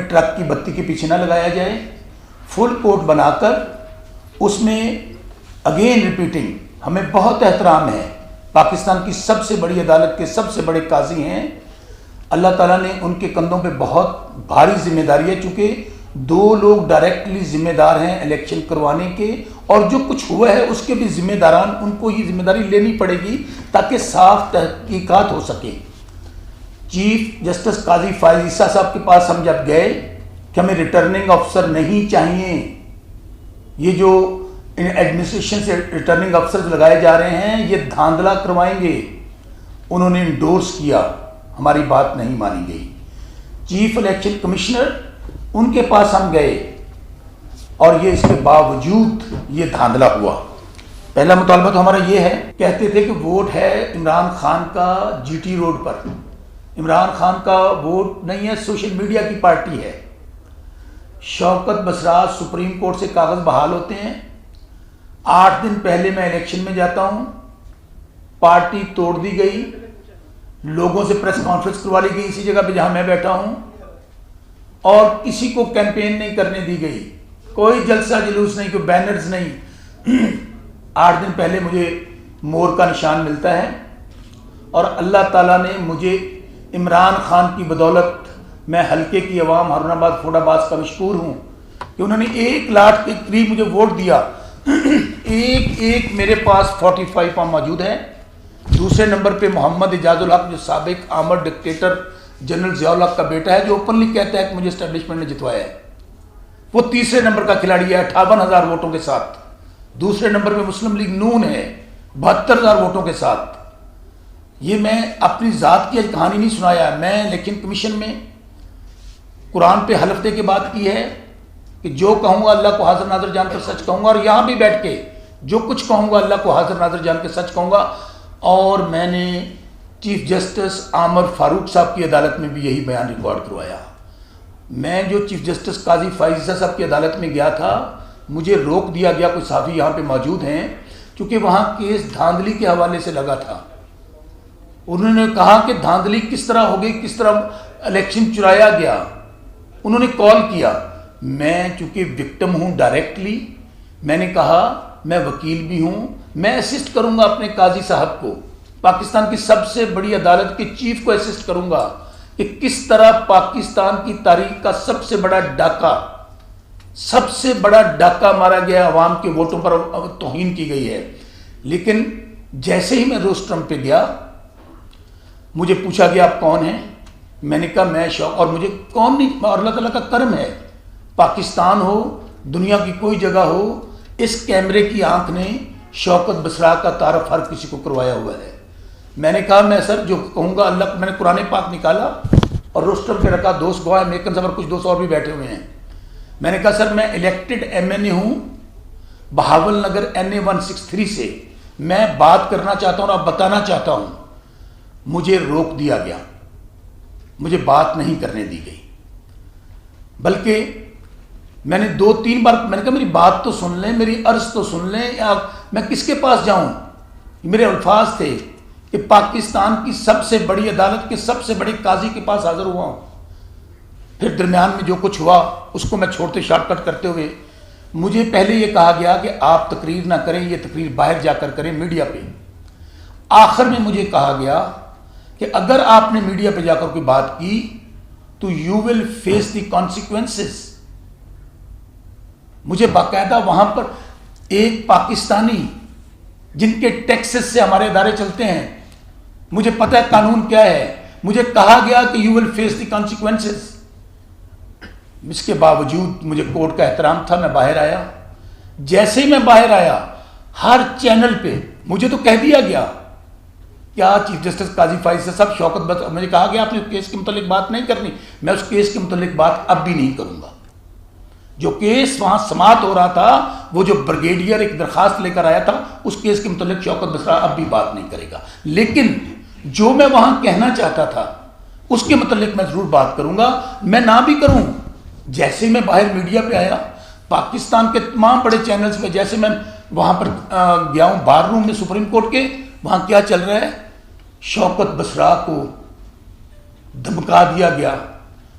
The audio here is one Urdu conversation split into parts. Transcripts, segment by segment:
ٹرک کی بتی کے پیچھے نہ لگایا جائے، فل کوٹ بنا کر اس میں اگین ریپیٹنگ ہمیں بہت احترام ہے، پاکستان کی سب سے بڑی عدالت کے سب سے بڑے قاضی ہیں، اللہ تعالیٰ نے ان کے کندھوں پہ بہت بھاری ذمہ داری ہے، چونکہ 2 لوگ ڈائریکٹلی ذمہ دار ہیں الیکشن کروانے کے، اور جو کچھ ہوا ہے اس کے بھی ذمہ داران ان کو یہ ذمہ داری لینی پڑے گی تاکہ صاف تحقیقات ہو سکے۔ چیف جسٹس قاضی فائز عیسیٰ صاحب کے پاس ہم جب گئے کہ ہمیں ریٹرننگ افسر نہیں چاہیے، یہ جو ایڈمنسٹریشن سے ریٹرننگ افسر لگائے جا رہے ہیں یہ دھاندلا کروائیں گے، انہوں نے انڈورس کیا، ہماری بات نہیں مانی گئی۔ چیف الیکشن کمشنر ان کے پاس ہم گئے اور یہ اس کے باوجود یہ دھاندلا ہوا۔ پہلا مطالبہ تو ہمارا یہ ہے، کہتے تھے کہ ووٹ ہے عمران خان کا جی ٹی روڈ پر، عمران خان کا ووٹ نہیں ہے، سوشل میڈیا کی پارٹی ہے۔ شوکت بسراج سپریم کورٹ سے کاغذ بحال ہوتے ہیں، 8 دن پہلے میں الیکشن میں جاتا ہوں، پارٹی توڑ دی گئی، لوگوں سے پریس کانفرنس کروا لی گئی اسی جگہ پہ جہاں میں بیٹھا ہوں، اور کسی کو کیمپین نہیں کرنے دی گئی، کوئی جلسہ جلوس نہیں، کوئی بینرز نہیں۔ 8 دن پہلے مجھے مور کا نشان ملتا ہے، اور اللہ تعالیٰ نے مجھے عمران خان کی بدولت، میں حلقے کی عوام ہارون آباد فوڈ آباد کا مشکور ہوں کہ انہوں نے 1 لاکھ کے قریب مجھے ووٹ دیا۔ ایک میرے پاس 45 فارم موجود ہے۔ دوسرے نمبر پہ محمد اعجاز الحق جو سابق آمر ڈکٹیٹر جنرل ضیاء الحق کا بیٹا ہے، جو اوپنلی کہتا ہے کہ مجھے اسٹیبلشمنٹ نے جتوایا ہے، وہ تیسرے نمبر کا کھلاڑی ہے 58,000 ووٹوں کے ساتھ۔ دوسرے نمبر پہ مسلم لیگ نون ہے 72,000 ووٹوں کے ساتھ۔ یہ میں اپنی ذات کی کہانی نہیں سنایا، میں الیکشن کمیشن میں قرآن پہ حلف دے کے بات کی ہے کہ جو کہوں گا اللہ کو حاضر ناظر جان کر سچ کہوں گا، اور یہاں بھی بیٹھ کے جو کچھ کہوں گا اللہ کو حاضر ناظر جان کے سچ کہوں گا۔ اور میں نے چیف جسٹس عامر فاروق صاحب کی عدالت میں بھی یہی بیان ریکارڈ کروایا۔ میں جو چیف جسٹس قاضی فائز عیسیٰ صاحب کی عدالت میں گیا تھا، مجھے روک دیا گیا، کوئی صحافی یہاں پہ موجود ہیں، کیونکہ وہاں کیس دھاندلی کے حوالے سے لگا تھا۔ انہوں نے کہا کہ دھاندلی کس طرح ہو گئی، کس طرح الیکشن چرایا گیا۔ انہوں نے کال کیا، میں چونکہ وکٹم ہوں ڈائریکٹلی، میں نے کہا میں وکیل بھی ہوں، میں اسسٹ کروں گا اپنے قاضی صاحب کو، پاکستان کی سب سے بڑی عدالت کے چیف کو اسسٹ کروں گا کہ کس طرح پاکستان کی تاریخ کا سب سے بڑا ڈاکہ مارا گیا، عوام کے ووٹوں پر توہین کی گئی ہے۔ لیکن جیسے ہی میں روسٹرم پہ گیا، مجھے پوچھا گیا آپ کون ہیں، میں نے کہا میں شوق، اور مجھے کون نہیں، اور اللہ تعالیٰ کا کرم ہے، پاکستان ہو دنیا کی کوئی جگہ ہو، اس کیمرے کی آنکھ نے شوکت بسرا کا تعارف ہر کسی کو کروایا ہوا ہے۔ میں نے کہا میں سر جو کہوں گا اللہ، میں نے قرآن پاک نکالا اور روسٹر پہ رکھا، دوست گواہ میکن صاحب اور کچھ دوست اور بھی بیٹھے ہوئے ہیں۔ میں نے کہا سر میں الیکٹڈ ایم این اے ہوں بہاول نگر NA 163 سے، میں بات کرنا چاہتا ہوں اور اب بتانا چاہتا ہوں۔ مجھے روک دیا گیا، مجھے بات نہیں کرنے دی گئی، بلکہ میں نے 2-3 بار میں نے کہا میری بات تو سن لیں، میری عرض تو سن لیں، یا میں کس کے پاس جاؤں۔ میرے الفاظ تھے کہ پاکستان کی سب سے بڑی عدالت کے سب سے بڑے قاضی کے پاس حاضر ہوا ہوں۔ پھر درمیان میں جو کچھ ہوا اس کو میں چھوڑتے شارٹ کٹ کرتے ہوئے، مجھے پہلے یہ کہا گیا کہ آپ تقریر نہ کریں، یہ تقریر باہر جا کر کریں میڈیا پہ۔ آخر میں مجھے کہا گیا کہ اگر آپ نے میڈیا پہ جا کر کوئی بات کی تو you will face the consequences. مجھے باقاعدہ وہاں پر ایک پاکستانی جن کے ٹیکسز سے ہمارے ادارے چلتے ہیں، مجھے پتہ ہے قانون کیا ہے، مجھے کہا گیا کہ you will face the consequences. اس کے باوجود مجھے کورٹ کا احترام تھا، میں باہر آیا۔ جیسے ہی میں باہر آیا، ہر چینل پہ مجھے تو کہہ دیا گیا کیا چیف جسٹس قاضی فائز صاحب شوکت مجھے کہا گیا آپ نے کیس کے متعلق بات نہیں کرنی۔ میں اس کیس کے متعلق بات اب بھی نہیں کروں گا۔ جو کیس وہاں سماعت ہو رہا تھا، وہ جو بریگیڈیئر ایک درخواست لے کر آیا تھا، اس کیس کے متعلق شوکت بسرا اب بھی بات نہیں کرے گا۔ لیکن جو میں وہاں کہنا چاہتا تھا اس کے متعلق میں ضرور بات کروں گا، میں نہ بھی کروں۔ جیسے میں باہر میڈیا پہ آیا، پاکستان کے تمام بڑے چینلز پہ، جیسے میں وہاں پر گیا ہوں بار روم میں سپریم کورٹ کے، وہاں کیا چل رہا ہے، شوکت بسرا کو دھمکا دیا گیا،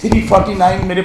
349